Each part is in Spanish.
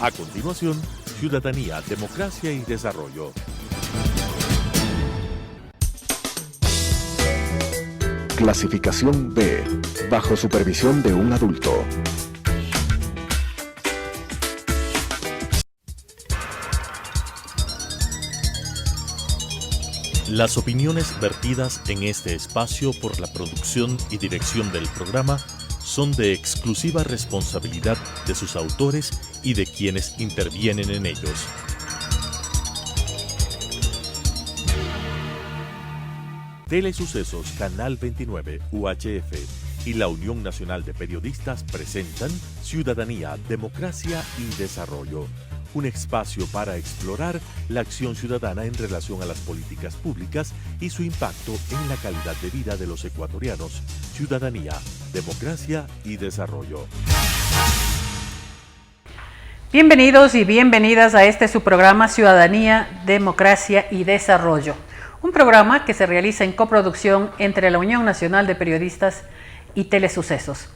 A continuación, Ciudadanía, Democracia y Desarrollo. Clasificación B, bajo supervisión de un adulto. Las opiniones vertidas en este espacio por la producción y dirección del programa son de exclusiva responsabilidad de sus autores y de quienes intervienen en ellos. Telesucesos, Canal 29, UHF y la Unión Nacional de Periodistas presentan Ciudadanía, Democracia y Desarrollo, un espacio para explorar la acción ciudadana en relación a las políticas públicas y su impacto en la calidad de vida de los ecuatorianos. Ciudadanía, Democracia y Desarrollo. Bienvenidos y bienvenidas a este su programa Ciudadanía, Democracia y Desarrollo. Un programa que se realiza en coproducción entre la Unión Nacional de Periodistas y Telesucesos.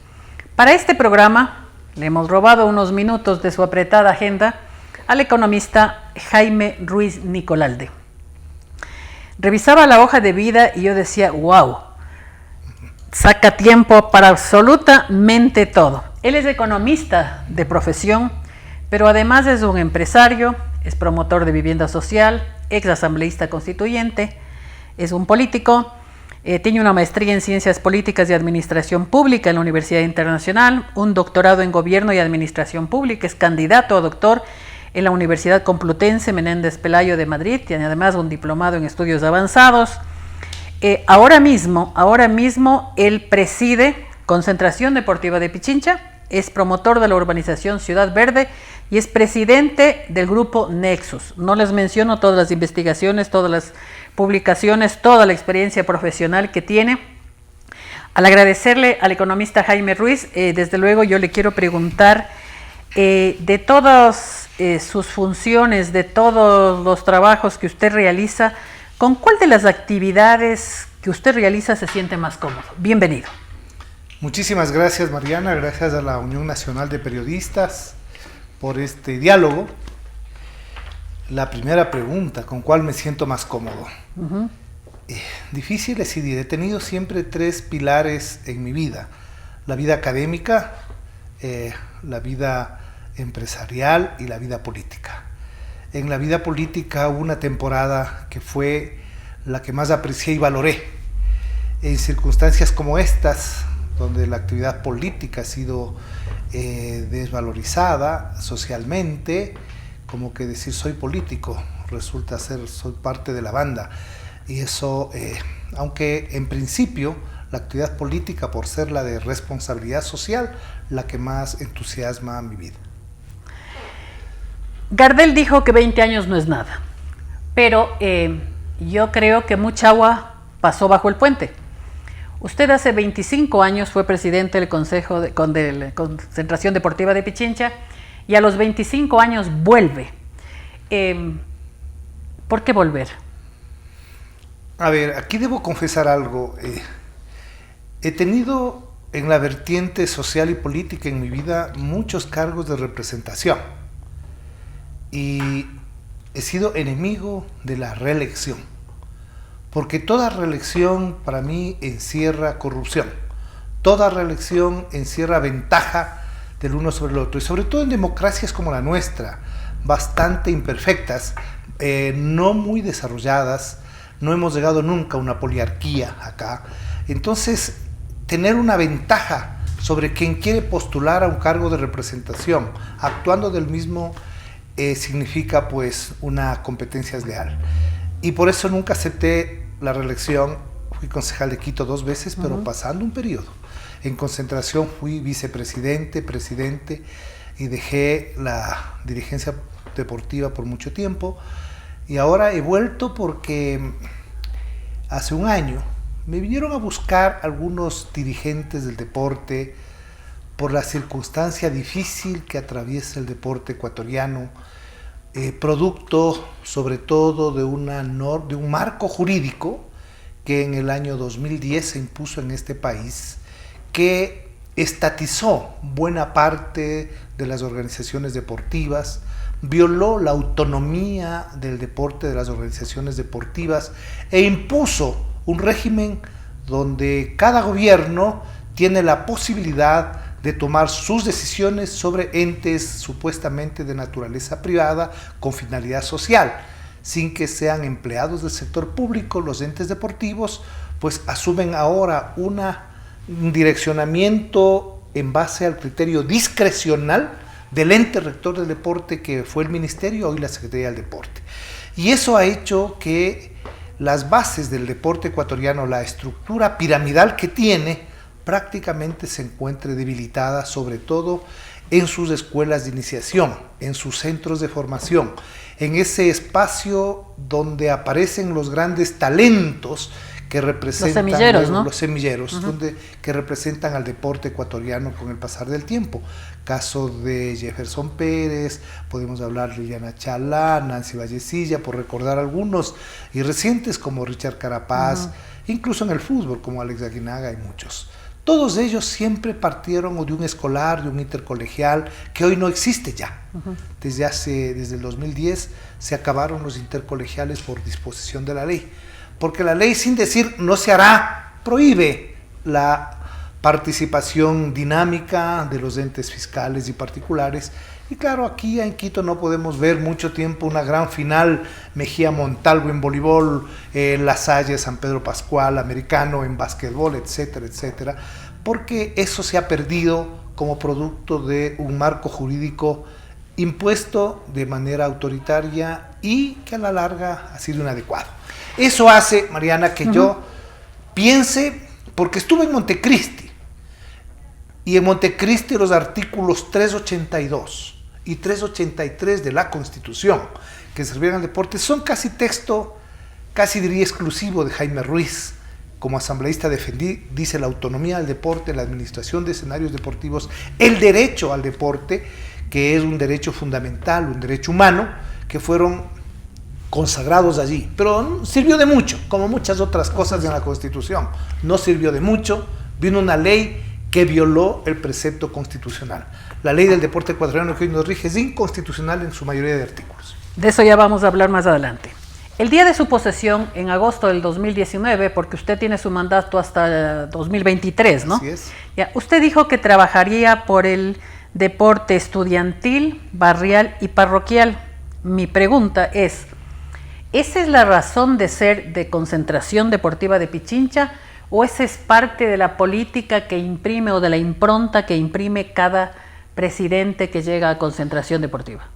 Para este programa le hemos robado unos minutos de su apretada agenda al economista Jaime Ruiz Nicolalde. Revisaba la hoja de vida y yo decía, wow, saca tiempo para absolutamente todo. Él es economista de profesión, pero además es un empresario, es promotor de vivienda social, ex asambleísta constituyente, es un político, tiene una maestría en Ciencias Políticas y Administración Pública en la Universidad Internacional, un doctorado en Gobierno y Administración Pública, es candidato a doctor en la Universidad Complutense Menéndez Pelayo de Madrid, tiene además un diplomado en estudios avanzados. Ahora mismo él preside Concentración Deportiva de Pichincha, es promotor de la urbanización Ciudad Verde y es presidente del grupo Nexus. No les menciono todas las investigaciones, todas las publicaciones, toda la experiencia profesional que tiene. Al agradecerle al economista Jaime Ruiz, desde luego yo le quiero preguntar de todas sus funciones, de todos los trabajos que usted realiza, ¿con cuál de las actividades que usted realiza se siente más cómodo? Bienvenido. Muchísimas gracias, Mariana, gracias a la Unión Nacional de Periodistas por este diálogo. La primera pregunta, ¿con cuál me siento más cómodo? Difícil decidir, he tenido siempre tres pilares en mi vida: la vida académica, la vida empresarial y la vida política. En la vida política hubo una temporada que fue la que más aprecié y valoré. En circunstancias como estas, donde la actividad política ha sido desvalorizada socialmente, como que decir soy político resulta ser soy parte de la banda, y eso, aunque en principio la actividad política, por ser la de responsabilidad social, la que más entusiasma mi vida. Gardel dijo que 20 años no es nada, pero yo creo que mucha agua pasó bajo el puente. Usted hace 25 años fue presidente del Consejo de la Concentración Deportiva de Pichincha y a los 25 años vuelve. ¿Por qué volver? A ver, aquí debo confesar algo. He tenido en la vertiente social y política en mi vida muchos cargos de representación y he sido enemigo de la reelección, porque toda reelección para mí encierra corrupción, toda reelección encierra ventaja del uno sobre el otro, y sobre todo en democracias como la nuestra, bastante imperfectas, no muy desarrolladas, no hemos llegado nunca a una poliarquía acá. Entonces, tener una ventaja sobre quien quiere postular a un cargo de representación, actuando del mismo, significa pues una competencia desleal. Y por eso nunca acepté la reelección. Fui concejal de Quito 2 veces, pero pasando un periodo. En Concentración fui vicepresidente, presidente, y dejé la dirigencia deportiva por mucho tiempo. Y ahora he vuelto porque hace un año me vinieron a buscar algunos dirigentes del deporte por la circunstancia difícil que atraviesa el deporte ecuatoriano, producto sobre todo de un marco jurídico que en el año 2010 se impuso en este país, que estatizó buena parte de las organizaciones deportivas, violó la autonomía del deporte de las organizaciones deportivas e impuso un régimen donde cada gobierno tiene la posibilidad de tomar sus decisiones sobre entes supuestamente de naturaleza privada con finalidad social, sin que sean empleados del sector público. Los entes deportivos pues asumen ahora un direccionamiento en base al criterio discrecional del ente rector del deporte, que fue el Ministerio, hoy la Secretaría del Deporte. Y eso ha hecho que las bases del deporte ecuatoriano, la estructura piramidal que tiene, prácticamente se encuentre debilitada, sobre todo en sus escuelas de iniciación, en sus centros de formación, en ese espacio donde aparecen los grandes talentos que representan los semilleros, ¿no? Los semilleros, que representan al deporte ecuatoriano con el pasar del tiempo. Caso de Jefferson Pérez, podemos hablar de Liliana Chalá, Nancy Vallecilla, por recordar algunos, y recientes como Richard Carapaz, incluso en el fútbol como Alex Aguinaga y muchos. Todos ellos siempre partieron de un escolar, de un intercolegial, que hoy no existe ya. Desde el 2010 se acabaron los intercolegiales por disposición de la ley. Porque la ley, sin decir no se hará, prohíbe la participación dinámica de los entes fiscales y particulares. Y claro, aquí en Quito no podemos ver mucho tiempo una gran final Mejía Montalvo en voleibol, La Salle, San Pedro Pascual, americano en básquetbol, etcétera, etcétera, porque eso se ha perdido como producto de un marco jurídico impuesto de manera autoritaria y que a la larga ha sido inadecuado. Eso hace, Mariana, que yo piense, porque estuve en Montecristi, y en Montecristi los artículos 382 y 383 de la Constitución que servían al deporte son casi texto, casi diría exclusivo de Jaime Ruiz. Como asambleísta defendí, dice, la autonomía del deporte, la administración de escenarios deportivos, el derecho al deporte, que es un derecho fundamental, un derecho humano, que fueron consagrados allí, pero sirvió de mucho, como muchas otras cosas en la Constitución. No sirvió de mucho, vino una ley que violó el precepto constitucional. La ley del deporte ecuatoriano que hoy nos rige es inconstitucional en su mayoría de artículos. De eso ya vamos a hablar más adelante. El día de su posesión, en agosto del 2019, porque usted tiene su mandato hasta 2023, ¿no? Así es. Ya, usted dijo que trabajaría por el deporte estudiantil, barrial y parroquial. Mi pregunta es, ¿esa es la razón de ser de Concentración Deportiva de Pichincha o esa es parte de la política que imprime o de la impronta que imprime cada presidente que llega a Concentración Deportiva?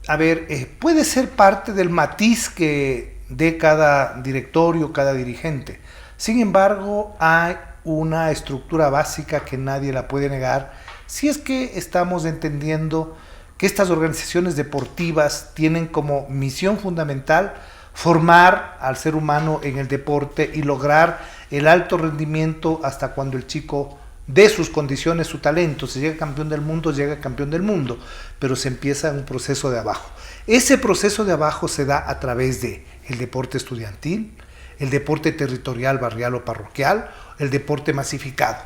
A ver, puede ser parte del matiz que dé cada directorio, cada dirigente. Sin embargo, hay una estructura básica que nadie la puede negar, si es que estamos entendiendo que estas organizaciones deportivas tienen como misión fundamental formar al ser humano en el deporte y lograr el alto rendimiento hasta cuando el chico de sus condiciones, su talento, si llega campeón del mundo, llega campeón del mundo, pero se empieza un proceso de abajo. Ese proceso de abajo se da a través de el deporte estudiantil, el deporte territorial, barrial o parroquial, el deporte masificado.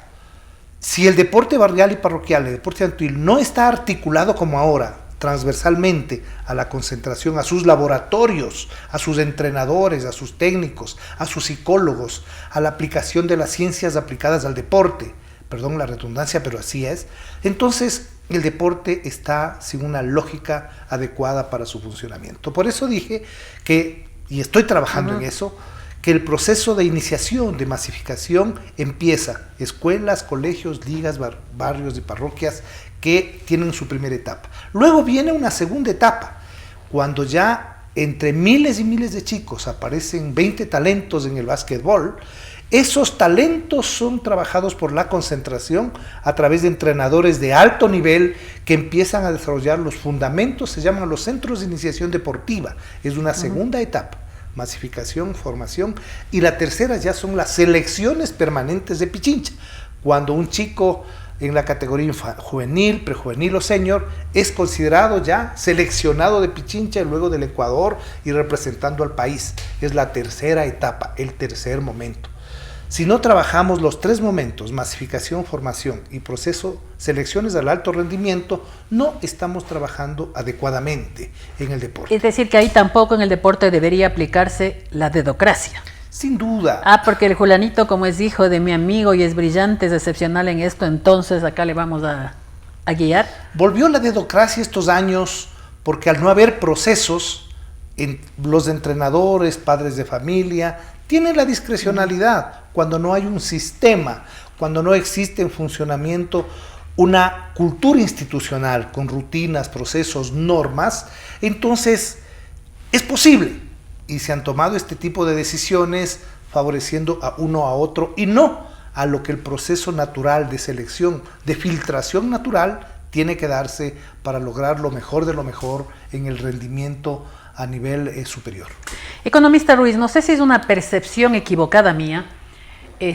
Si el deporte barrial y parroquial, el deporte estudiantil no está articulado como ahora, transversalmente a la concentración, a sus laboratorios, a sus entrenadores, a sus técnicos, a sus psicólogos, a la aplicación de las ciencias aplicadas al deporte, perdón la redundancia, pero así es, entonces el deporte está sin una lógica adecuada para su funcionamiento. Por eso dije que, y estoy trabajando en eso, que el proceso de iniciación, de masificación, empieza escuelas, colegios, ligas, barrios y parroquias que tienen su primera etapa. Luego viene una segunda etapa, cuando ya entre miles y miles de chicos aparecen 20 talentos en el básquetbol. Esos talentos son trabajados por la concentración a través de entrenadores de alto nivel que empiezan a desarrollar los fundamentos, se llaman los centros de iniciación deportiva. Es una segunda etapa, masificación, formación, y la tercera ya son las selecciones permanentes de Pichincha, cuando un chico en la categoría juvenil, prejuvenil o senior es considerado ya seleccionado de Pichincha y luego del Ecuador y representando al país. Es la tercera etapa, el tercer momento. Si no trabajamos los 3 momentos, masificación, formación y proceso, selecciones al alto rendimiento, no estamos trabajando adecuadamente en el deporte. Es decir, que ahí tampoco en el deporte debería aplicarse la dedocracia. Sin duda. Porque el Julanito, como es hijo de mi amigo y es brillante, es excepcional en esto, entonces acá le vamos a guiar. Volvió la dedocracia estos años porque al no haber procesos, los entrenadores, padres de familia, tienen la discrecionalidad cuando no hay un sistema, cuando no existe en funcionamiento una cultura institucional con rutinas, procesos, normas. Entonces es posible y se han tomado este tipo de decisiones favoreciendo a uno a otro y no a lo que el proceso natural de selección, de filtración natural tiene que darse para lograr lo mejor de lo mejor en el rendimiento a nivel superior. Economista Ruiz, no sé si es una percepción equivocada mía,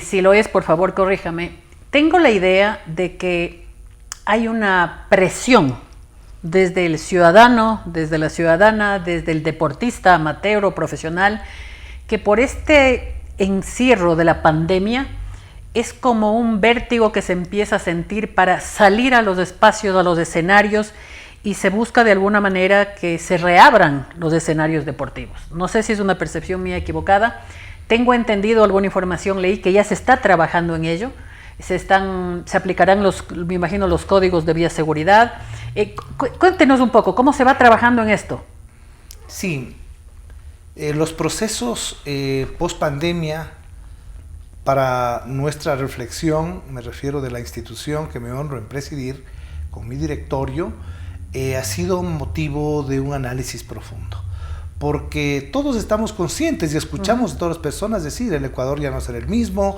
si lo es, por favor, corríjame. Tengo la idea de que hay una presión desde el ciudadano, desde la ciudadana, desde el deportista amateur o profesional, que por este encierro de la pandemia es como un vértigo que se empieza a sentir para salir a los espacios, a los escenarios, y se busca de alguna manera que se reabran los escenarios deportivos. No sé si es una percepción mía equivocada. Tengo entendido, alguna información leí que ya se está trabajando en ello. Se aplicarán me imagino, los códigos de bioseguridad. Cuéntenos un poco, ¿cómo se va trabajando en esto? Sí, los procesos post pandemia para nuestra reflexión, me refiero de la institución que me honro en presidir con mi directorio, ha sido un motivo de un análisis profundo, porque todos estamos conscientes y escuchamos a todas las personas decir, el Ecuador ya no será el mismo,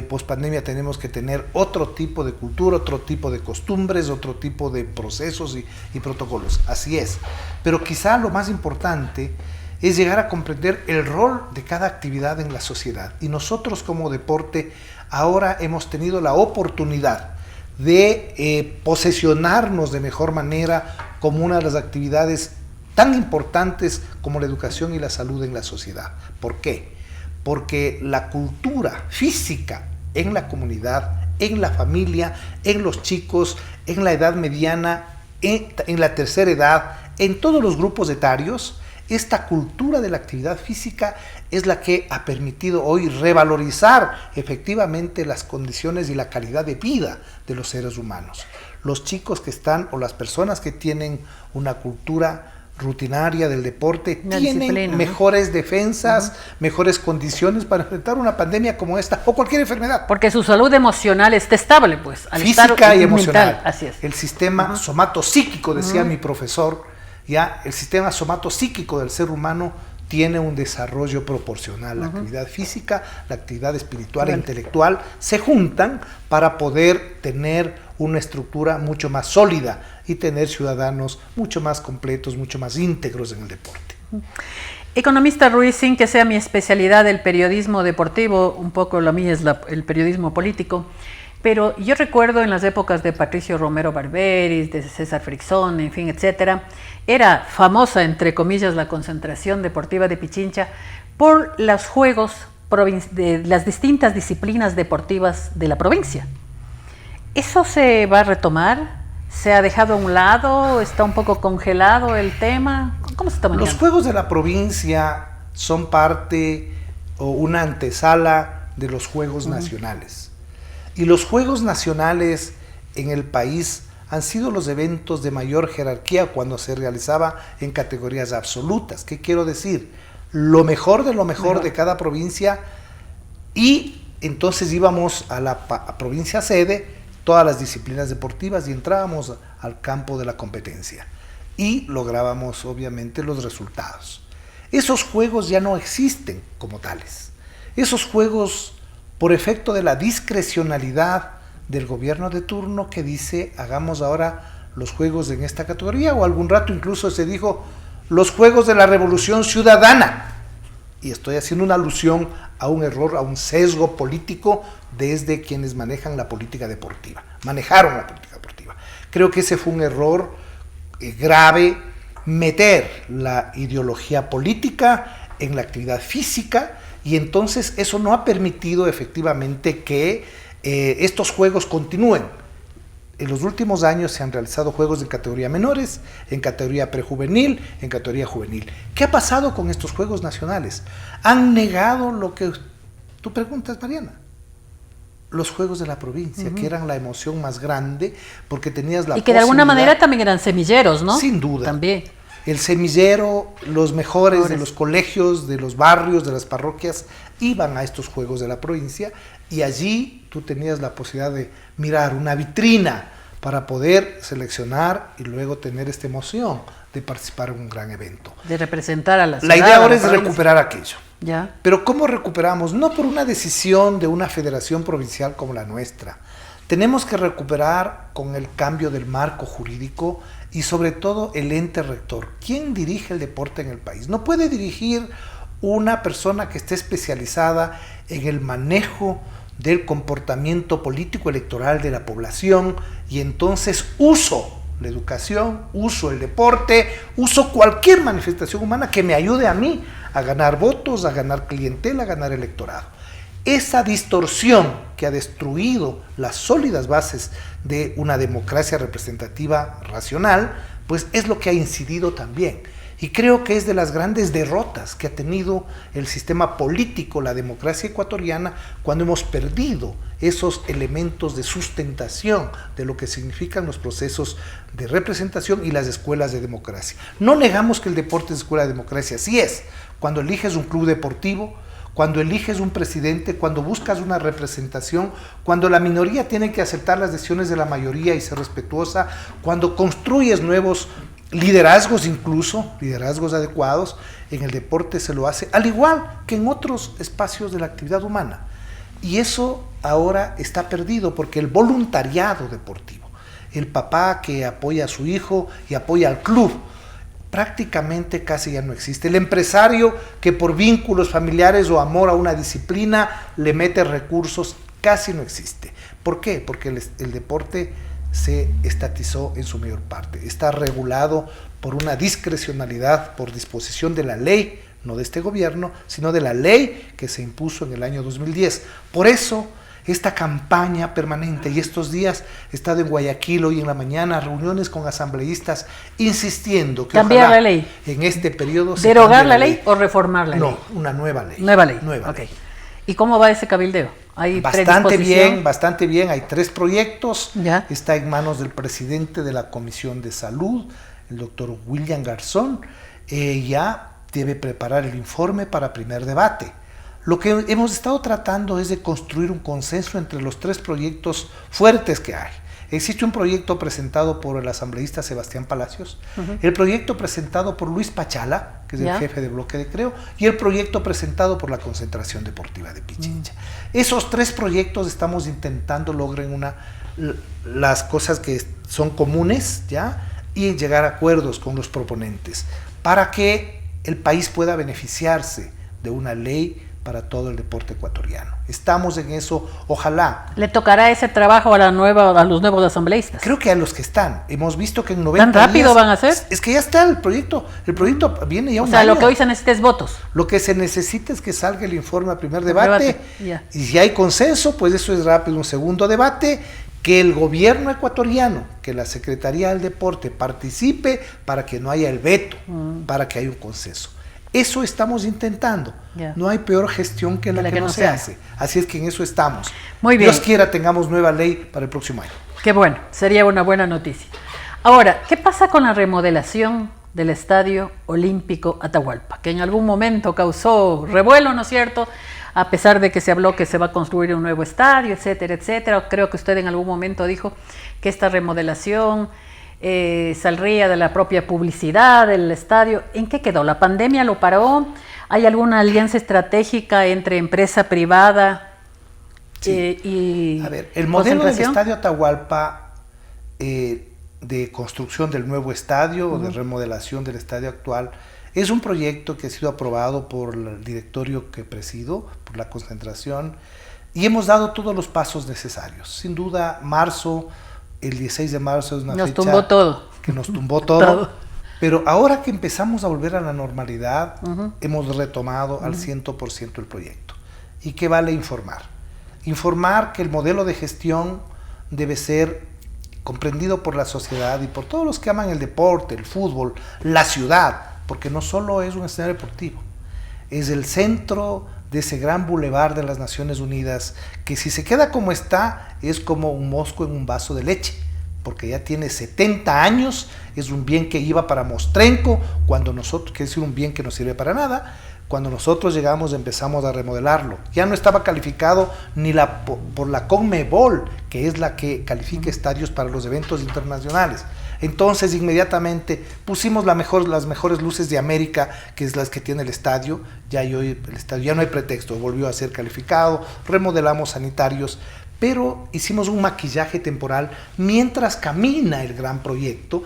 post pandemia tenemos que tener otro tipo de cultura, otro tipo de costumbres, otro tipo de procesos y protocolos. Así es, pero quizá lo más importante es llegar a comprender el rol de cada actividad en la sociedad, y nosotros como deporte ahora hemos tenido la oportunidad de posesionarnos de mejor manera como una de las actividades tan importantes como la educación y la salud en la sociedad. ¿Por qué? Porque la cultura física en la comunidad, en la familia, en los chicos, en la edad mediana, en la tercera edad, en todos los grupos etarios, esta cultura de la actividad física es la que ha permitido hoy revalorizar efectivamente las condiciones y la calidad de vida de los seres humanos. Los chicos que están, o las personas que tienen una cultura rutinaria del deporte, tienen mejores defensas, mejores condiciones para enfrentar una pandemia como esta o cualquier enfermedad. Porque su salud emocional está estable, pues. Física y emocional. Mental, así es. El sistema somatopsíquico, decía mi profesor, ya el sistema somatopsíquico del ser humano tiene un desarrollo proporcional. La actividad física, la actividad espiritual e intelectual se juntan para poder tener una estructura mucho más sólida y tener ciudadanos mucho más completos, mucho más íntegros en el deporte. Economista Ruiz, sin que sea mi especialidad el periodismo deportivo, un poco la mía es el periodismo político, pero yo recuerdo en las épocas de Patricio Romero Barberis, de César Frixón, en fin, etcétera, era famosa, entre comillas, la concentración deportiva de Pichincha por los juegos de las distintas disciplinas deportivas de la provincia. ¿Eso se va a retomar? ¿Se ha dejado a un lado? ¿Está un poco congelado el tema? ¿Cómo se está manejando? Los Juegos de la Provincia son parte o una antesala de los Juegos Nacionales. Y los Juegos Nacionales en el país han sido los eventos de mayor jerarquía cuando se realizaba en categorías absolutas. ¿Qué quiero decir? Lo mejor de lo mejor de cada provincia, y entonces íbamos a la provincia sede, todas las disciplinas deportivas, y entrábamos al campo de la competencia y lográbamos obviamente los resultados. Esos juegos ya no existen como tales. Esos juegos, por efecto de la discrecionalidad del gobierno de turno, que dice hagamos ahora los juegos en esta categoría, o algún rato incluso se dijo los Juegos de la Revolución Ciudadana, y estoy haciendo una alusión a un error, a un sesgo político desde quienes manejan la política deportiva, manejaron la política deportiva. Creo que ese fue un error grave, meter la ideología política en la actividad física, y entonces eso no ha permitido efectivamente que estos juegos continúen. En los últimos años se han realizado juegos en categoría menores, en categoría prejuvenil, en categoría juvenil. ¿Qué ha pasado con estos juegos nacionales? Han negado lo que tú preguntas, Mariana. Los juegos de la provincia, que eran la emoción más grande, porque tenías la y que de alguna manera también eran semilleros, ¿no? Sin duda. También. El semillero, los mejores de los colegios, de los barrios, de las parroquias, iban a estos juegos de la provincia, y allí tú tenías la posibilidad de mirar una vitrina para poder seleccionar y luego tener esta emoción de participar en un gran evento. De representar a la ciudad. La idea ahora es recuperar aquello. Ya. Pero ¿cómo recuperamos? No por una decisión de una federación provincial como la nuestra. Tenemos que recuperar con el cambio del marco jurídico y sobre todo el ente rector. ¿Quién dirige el deporte en el país? No puede dirigir una persona que esté especializada en el manejo del comportamiento político electoral de la población, y entonces uso la educación, uso el deporte, uso cualquier manifestación humana que me ayude a mí a ganar votos, a ganar clientela, a ganar electorado. Esa distorsión que ha destruido las sólidas bases de una democracia representativa racional, pues es lo que ha incidido también. Y creo que es de las grandes derrotas que ha tenido el sistema político, la democracia ecuatoriana, cuando hemos perdido esos elementos de sustentación de lo que significan los procesos de representación y las escuelas de democracia. No negamos que el deporte es escuela de democracia, sí es. Cuando eliges un club deportivo, cuando eliges un presidente, cuando buscas una representación, cuando la minoría tiene que aceptar las decisiones de la mayoría y ser respetuosa, cuando construyes nuevos liderazgos, incluso liderazgos adecuados, en el deporte se lo hace, al igual que en otros espacios de la actividad humana. Y eso ahora está perdido porque el voluntariado deportivo, el papá que apoya a su hijo y apoya al club, prácticamente casi ya no existe. El empresario que por vínculos familiares o amor a una disciplina le mete recursos, casi no existe. ¿Por qué? Porque el deporte se estatizó en su mayor parte. Está regulado por una discrecionalidad, por disposición de la ley, no de este gobierno, sino de la ley que se impuso en el año 2010. Por eso, esta campaña permanente, y estos días he estado en Guayaquil hoy en la mañana, reuniones con asambleístas, insistiendo que cambiar ojalá la ley, en este periodo se derogar cambie la ley o reformar la ley. No, una nueva ley. Nueva ley. Ley. ¿Y cómo va ese cabildeo? ¿Hay bastante bien, hay 3 proyectos, ¿ya? Está en manos del presidente de la Comisión de Salud, el doctor William Garzón, ya debe preparar el informe para primer debate. Lo que hemos estado tratando es de construir un consenso entre los 3 proyectos fuertes que hay. Existe un proyecto presentado por el asambleísta Sebastián Palacios, el proyecto presentado por Luis Pachala, que es el jefe de bloque de Creo, y el proyecto presentado por la Concentración Deportiva de Pichincha. Esos 3 proyectos estamos intentando logren las cosas que son comunes, ¿ya? Y llegar a acuerdos con los proponentes para que el país pueda beneficiarse de una ley para todo el deporte ecuatoriano. Estamos en eso, ojalá. ¿Le tocará ese trabajo a los nuevos asambleístas? Creo que a los que están. Hemos visto que en 90 días... ¿Tan rápido van a hacer? Es que ya está el proyecto. El proyecto viene ya un año. O sea, lo que hoy se necesita es votos. Lo que se necesita es que salga el informe a primer debate. Y si hay consenso, pues eso es rápido. Un segundo debate, que el gobierno ecuatoriano, que la Secretaría del Deporte participe para que no haya el veto, para que haya un consenso. Eso estamos intentando. No hay peor gestión que la que no se hace. Así es que en eso estamos. Muy bien. Dios quiera tengamos nueva ley para el próximo año. Qué bueno, sería una buena noticia. Ahora, ¿qué pasa con la remodelación del Estadio Olímpico Atahualpa? Que en algún momento causó revuelo, ¿no es cierto? A pesar de que se habló que se va a construir un nuevo estadio, etcétera, etcétera. Creo que usted en algún momento dijo que esta remodelación saldría de la propia publicidad del estadio. ¿En qué quedó? ¿La pandemia lo paró? ¿Hay alguna alianza estratégica entre empresa privada y a ver, el modelo del Estadio Atahualpa de construcción del nuevo estadio o de remodelación del estadio actual es un proyecto que ha sido aprobado por el directorio que presido, por la concentración, y hemos dado todos los pasos necesarios. Sin duda, el 16 de marzo es una fecha tumbó todo. Que nos tumbó todo. Pero ahora que empezamos a volver a la normalidad, hemos retomado al 100% el proyecto. ¿Y qué vale informar? Informar que el modelo de gestión debe ser comprendido por la sociedad y por todos los que aman el deporte, el fútbol, la ciudad, porque no solo es un escenario deportivo, es el centro de ese gran bulevar de las Naciones Unidas, que si se queda como está, es como un mosco en un vaso de leche, porque ya tiene 70 años, es un bien que iba para Mostrenco, cuando nosotros, que es un bien que no sirve para nada. Cuando nosotros llegamos empezamos a remodelarlo. Ya no estaba calificado ni por la CONMEBOL, que es la que califica estadios para los eventos internacionales. Entonces inmediatamente pusimos las mejores luces de América, que es las que tiene el estadio. Ya no hay pretexto, volvió a ser calificado, remodelamos sanitarios, pero hicimos un maquillaje temporal mientras camina el gran proyecto.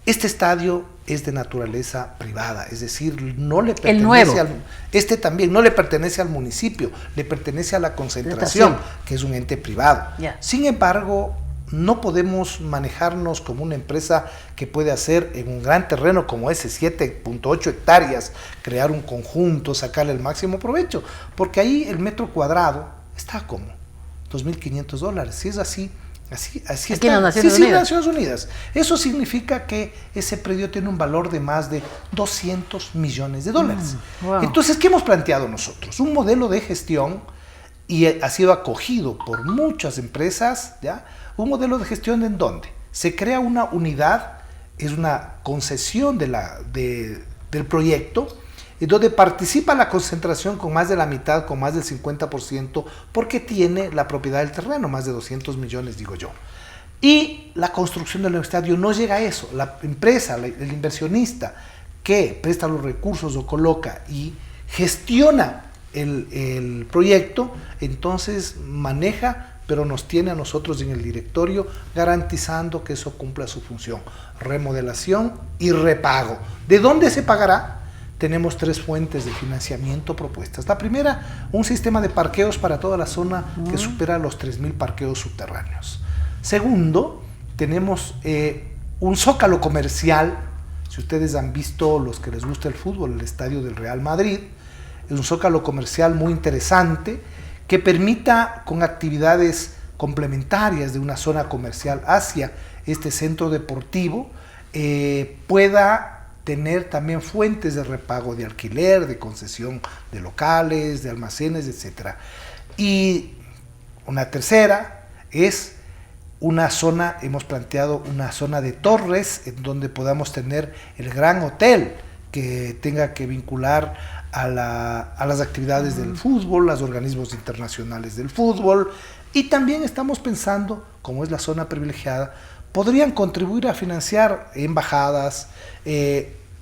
Este estadio es de naturaleza privada, es decir, no le pertenece también no le pertenece al municipio, le pertenece a la concentración, que es un ente privado. Sin embargo, no podemos manejarnos como una empresa que puede hacer en un gran terreno como ese, 7.8 hectáreas, crear un conjunto, sacarle el máximo provecho, porque ahí el metro cuadrado está como $2,500. Si es así, Así está. En las Naciones Unidas. Naciones Unidas. Eso significa que ese predio tiene un valor de más de $200 millones. Wow. Entonces, ¿qué hemos planteado nosotros? Un modelo de gestión, y ha sido acogido por muchas empresas, ¿ya? Un modelo de gestión en donde se crea una unidad, es una concesión del proyecto, y donde participa la concentración con más de la mitad, con más del 50%, porque tiene la propiedad del terreno, más de 200 millones, digo yo. Y la construcción del nuevo estadio no llega a eso. La empresa, el inversionista que presta los recursos o coloca y gestiona el proyecto, entonces maneja, pero nos tiene a nosotros en el directorio garantizando que eso cumpla su función. Remodelación y repago. ¿De dónde se pagará? Tenemos 3 fuentes de financiamiento propuestas. La primera, un sistema de parqueos para toda la zona que supera los 3,000 parqueos subterráneos. Segundo, tenemos un zócalo comercial. Si ustedes han visto, los que les gusta el fútbol, el estadio del Real Madrid, es un zócalo comercial muy interesante que permita, con actividades complementarias de una zona comercial hacia este centro deportivo, pueda tener también fuentes de repago de alquiler, de concesión de locales, de almacenes, etc. Y una tercera es una zona, hemos planteado una zona de torres en donde podamos tener el gran hotel que tenga que vincular a las actividades del fútbol, los organismos internacionales del fútbol, y también estamos pensando, como es la zona privilegiada, podrían contribuir a financiar embajadas,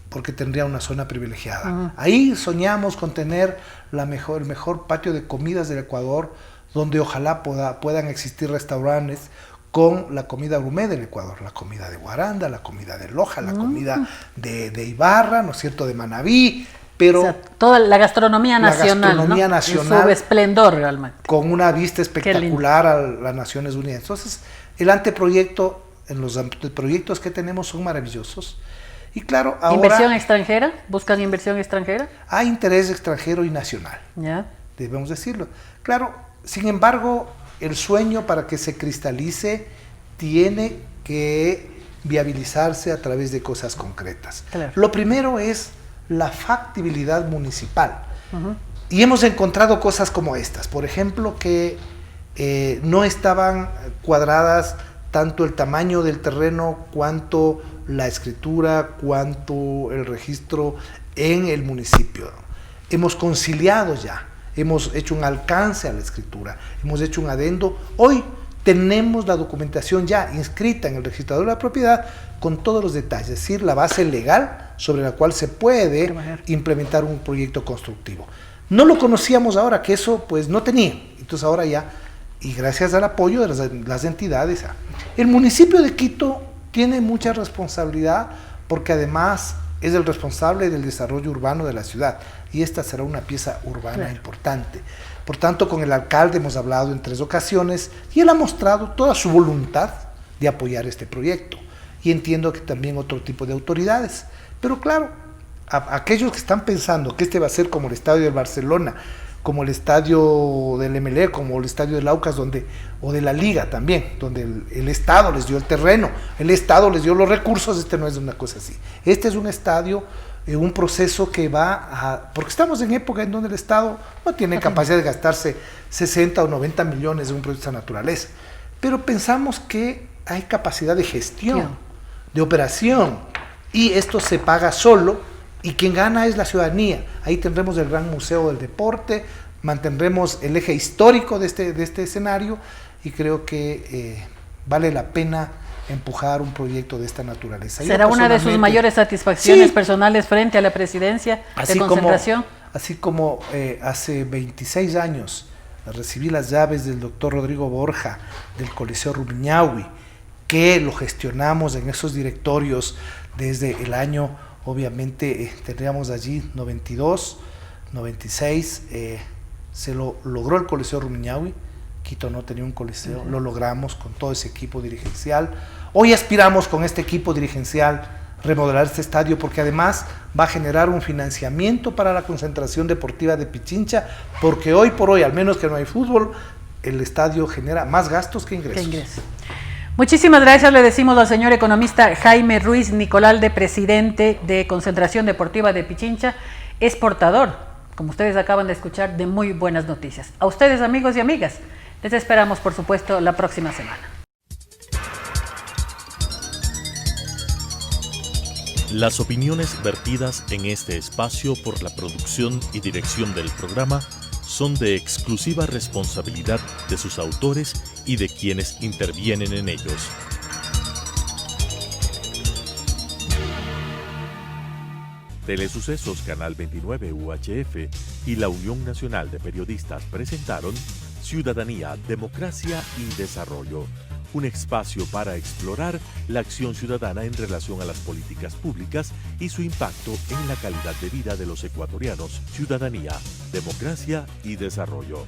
porque tendría una zona privilegiada. Ahí soñamos con tener el mejor patio de comidas del Ecuador, donde ojalá puedan existir restaurantes con la comida gourmet del Ecuador, la comida de Guaranda, la comida de Loja, la comida de Ibarra, ¿no es cierto?, de Manabí, pero... O sea, toda la gastronomía nacional, la gastronomía nacional, en su esplendor realmente. Con una vista espectacular a las Naciones Unidas. Entonces, el anteproyecto, en los proyectos que tenemos son maravillosos. Y claro, ahora... ¿Inversión extranjera? ¿Buscan inversión extranjera? Hay interés extranjero y nacional, debemos decirlo. Claro, sin embargo, el sueño, para que se cristalice, tiene que viabilizarse a través de cosas concretas. Claro. Lo primero es la factibilidad municipal. Y hemos encontrado cosas como estas. Por ejemplo, que no estaban cuadradas tanto el tamaño del terreno, cuanto la escritura, cuanto el registro en el municipio. Hemos conciliado ya, hemos hecho un alcance a la escritura, hemos hecho un adendo. Hoy tenemos la documentación ya inscrita en el registrador de la propiedad con todos los detalles, es decir, la base legal sobre la cual se puede implementar un proyecto constructivo. No lo conocíamos ahora, que eso pues no tenía, entonces ahora ya, y gracias al apoyo de las entidades, el municipio de Quito tiene mucha responsabilidad, porque además es el responsable del desarrollo urbano de la ciudad, y esta será una pieza urbana importante. Por tanto, con el alcalde hemos hablado en 3 ocasiones, y él ha mostrado toda su voluntad de apoyar este proyecto, y entiendo que también otro tipo de autoridades, Pero claro, aquellos que están pensando que este va a ser como el estadio del Barcelona, como el estadio del Emelec, como el estadio del Aucas, o de la Liga también, donde el Estado les dio el terreno, el Estado les dio los recursos, este no es una cosa así. Este es un estadio, un proceso que porque estamos en época en donde el Estado no tiene capacidad de gastarse 60 o 90 millones en un proyecto de esa naturaleza, pero pensamos que hay capacidad de gestión, de operación, y esto se paga solo, y quien gana es la ciudadanía. Ahí tendremos el gran museo del deporte, mantendremos el eje histórico de este escenario, y creo que vale la pena empujar un proyecto de esta naturaleza. ¿Será una de sus mayores satisfacciones personales frente a la presidencia de Concentración? Así como hace 26 años recibí las llaves del doctor Rodrigo Borja del Coliseo Rumiñahui, que lo gestionamos en esos directorios desde el año, obviamente tendríamos allí 92, 96, se lo logró el Coliseo Rumiñahui. Quito no tenía un coliseo, lo logramos con todo ese equipo dirigencial. Hoy aspiramos con este equipo dirigencial remodelar este estadio, porque además va a generar un financiamiento para la Concentración Deportiva de Pichincha, porque hoy por hoy, al menos que no hay fútbol, el estadio genera más gastos que ingresos. Muchísimas gracias, le decimos al señor economista Jaime Ruiz Nicolalde, presidente de Concentración Deportiva de Pichincha, es portador, como ustedes acaban de escuchar, de muy buenas noticias. A ustedes, amigos y amigas, les esperamos, por supuesto, la próxima semana. Las opiniones vertidas en este espacio por la producción y dirección del programa son de exclusiva responsabilidad de sus autores y de quienes intervienen en ellos. Telesucesos Canal 29 UHF y la Unión Nacional de Periodistas presentaron Ciudadanía, Democracia y Desarrollo, un espacio para explorar la acción ciudadana en relación a las políticas públicas y su impacto en la calidad de vida de los ecuatorianos. Ciudadanía, Democracia y Desarrollo.